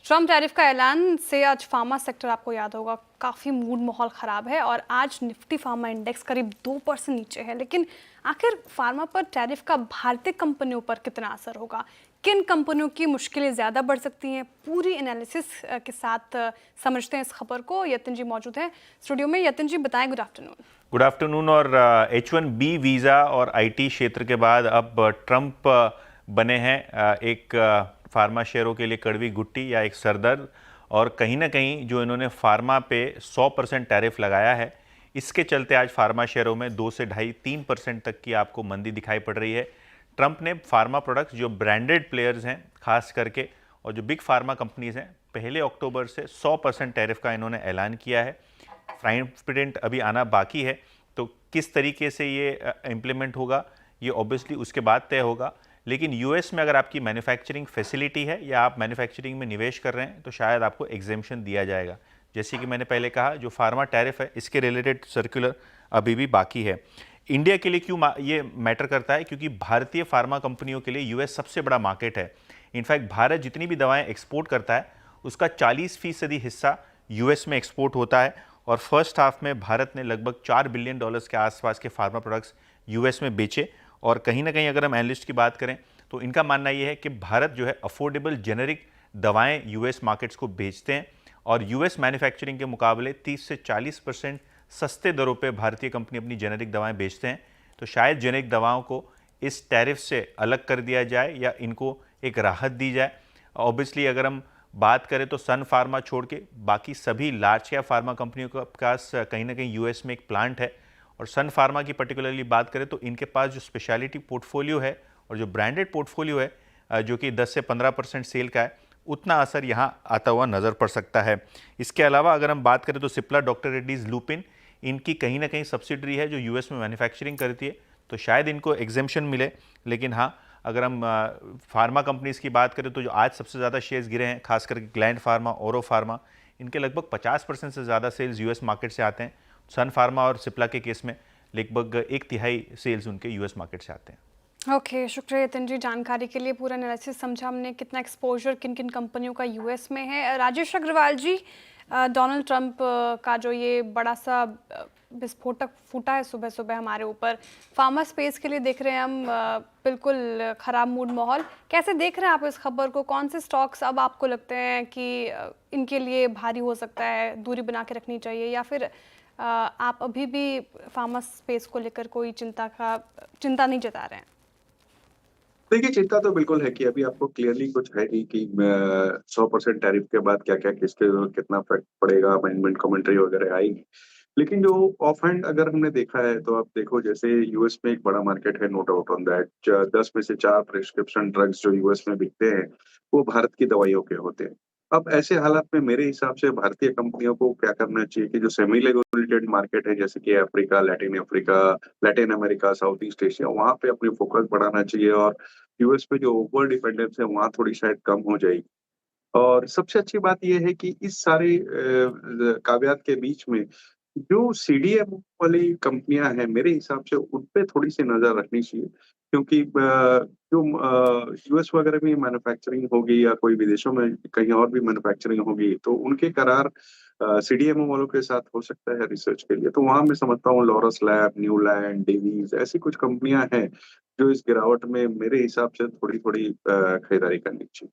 Trump tariff का ऐलान से आज फार्मा सेक्टर आपको याद होगा काफ़ी मूड माहौल ख़राब है और आज निफ्टी फार्मा इंडेक्स करीब 2% नीचे है। लेकिन आखिर फार्मा पर टैरिफ का भारतीय कंपनियों पर कितना असर होगा, किन कंपनियों की मुश्किलें ज़्यादा बढ़ सकती हैं, पूरी एनालिसिस के साथ समझते हैं इस खबर को। यतिन जी मौजूद हैं स्टूडियो में। यतिन जी बताएं, गुड आफ्टरनून। Good afternoon. और H1B वीज़ा और आईटी क्षेत्र के बाद अब ट्रंप बने हैं एक फार्मा शेयरों के लिए कड़वी गुट्टी या एक सरदर्द। और कहीं ना कहीं जो इन्होंने फार्मा पे 100% टैरिफ लगाया है, इसके चलते आज फार्मा शेयरों में 2 से ढाई 3% तक की आपको मंदी दिखाई पड़ रही है। ट्रंप ने फार्मा प्रोडक्ट्स जो ब्रांडेड प्लेयर्स हैं खास करके और जो बिग फार्मा कंपनीज हैं, 1 अक्टूबर से 100% टैरिफ का इन्होंने ऐलान किया है। फाइन प्रिंट अभी आना बाकी है, तो किस तरीके से ये इम्प्लीमेंट होगा ये ऑब्वियसली उसके बाद तय होगा। लेकिन यूएस में अगर आपकी मैन्युफैक्चरिंग फैसिलिटी है या आप मैन्युफैक्चरिंग में निवेश कर रहे हैं तो शायद आपको एग्जेम्पशन दिया जाएगा। जैसे कि मैंने पहले कहा, जो फार्मा टैरिफ है इसके रिलेटेड सर्कुलर अभी भी बाकी है। इंडिया के लिए क्यों ये मैटर करता है? क्योंकि भारतीय फार्मा कंपनियों के लिए यूएस सबसे बड़ा मार्केट है। इनफैक्ट भारत जितनी भी दवाएं एक्सपोर्ट करता है उसका 40% हिस्सा यूएस में एक्सपोर्ट होता है। और फर्स्ट हाफ में भारत ने लगभग $4 बिलियन के आसपास के फार्मा प्रोडक्ट्स यूएस में बेचे। और कहीं ना कहीं अगर हम एनालिस्ट की बात करें तो इनका मानना यह है कि भारत जो है अफोर्डेबल जेनेरिक दवाएं यूएस मार्केट्स को बेचते हैं और यूएस मैन्युफैक्चरिंग के मुकाबले 30 से 40% सस्ते दरों पे भारतीय कंपनी अपनी जेनेरिक दवाएं बेचते हैं। तो शायद जेनेरिक दवाओं को इस टैरिफ से अलग कर दिया जाए या इनको एक राहत दी जाए। ऑब्वियसली अगर हम बात करें तो सन फार्मा छोड़ के बाकी सभी लार्ज कैप फार्मा कंपनियों के पास कहीं ना कहीं यूएस में एक प्लांट है। और सन फार्मा की पर्टिकुलरली बात करें तो इनके पास जो स्पेशलिटी पोर्टफोलियो है और जो ब्रांडेड पोर्टफोलियो है जो कि 10 से 15% सेल का है, उतना असर यहाँ आता हुआ नज़र पड़ सकता है। इसके अलावा अगर हम बात करें तो सिप्ला डॉक्टर रेड्डीज लुपिन, इनकी कहीं ना कहीं सब्सिडरी है जो यूएस में मैन्युफैक्चरिंग करती है, तो शायद इनको एग्जेम्पशन मिले। लेकिन हाँ, अगर हम फार्मा कंपनीज की बात करें तो जो आज सबसे ज़्यादा शेयर्स गिरे हैं खास करके ग्लैंड फार्मा, ओरो फार्मा, इनके लगभग 50% से ज़्यादा सेल्स यूएस मार्केट से आते हैं। सन फार्मा और सिप्ला के केस में लगभग 1/3 सेल्स उनके यूएस मार्केट से आते हैं। ओके, शुक्रिया यतिन जी जानकारी के लिए। पूरा एनालिसिस समझा हमने, कितना एक्सपोजर किन किन कंपनियों का यूएस में है। राजेश अग्रवाल जी, डोनाल्ड ट्रंप का जो ये बड़ा सा विस्फोटक फूटा है सुबह सुबह हमारे ऊपर, फार्मा स्पेस के लिए देख रहे हैं हम बिल्कुल ख़राब मूड माहौल। कैसे देख रहे हैं आप इस खबर को? कौन से स्टॉक्स अब आपको लगते हैं कि इनके लिए भारी हो सकता है, दूरी बना के रखनी चाहिए, या फिर आप अभी भी फार्मा स्पेस को लेकर कोई चिंता नहीं जता रहे हैं? देखिए, चिंता तो बिल्कुल है कि अभी आपको क्लियरली कुछ है नहीं कि 100% टैरिफ के बाद क्या-क्या किसके कितना इफ़ेक्ट पड़ेगा, मैनेजमेंट कमेंट्री वगैरह आएगी। लेकिन जो ऑफ हैंड अगर हमने देखा है तो आप देखो, जैसे यूएस में एक बड़ा मार्केट है, नो डाउट ऑन दैट। 10 में से 4 प्रिस्क्रिप्शन ड्रग्स जो यूएस में बिकते हैं, वो भारत की दवाइयों के होते हैं। अब ऐसे हालात में मेरे हिसाब से भारतीय कंपनियों को क्या करना चाहिए कि जो सेमी रेगुलेटेड मार्केट है, जैसे कि Africa, Latin America, south east Asia, वहाँ पे अपनी फोकस बढ़ाना चाहिए और यूएस पे जो ओवर डिपेंडेंस है, वहाँ थोड़ी शायद कम हो जाएगी। और सबसे अच्छी बात ये है कि इस सारे कागज़ात के बीच में जो सीडीएमओ वाली कंपनियाँ हैं, मेरे हिसाब से उन पे थोड़ी-सी नज़र रखनी चाहिए, क्योंकि जो यूएस वगैरह में मैन्युफैक्चरिंग होगी या कोई विदेशों में कहीं और भी मैन्युफैक्चरिंग होगी, तो उनके करार सीडीएमओ वालों के साथ हो सकता है रिसर्च के लिए। तो वहाँ मैं समझता हूँ लॉरस लैब, न्यूलैंड, डेवीज़ ऐसी कुछ कंपनियाँ हैं, जो इस गिरावट में मेरे हिसाब से थोड़ी-थोड़ी खरीदारी करनी चाहिए।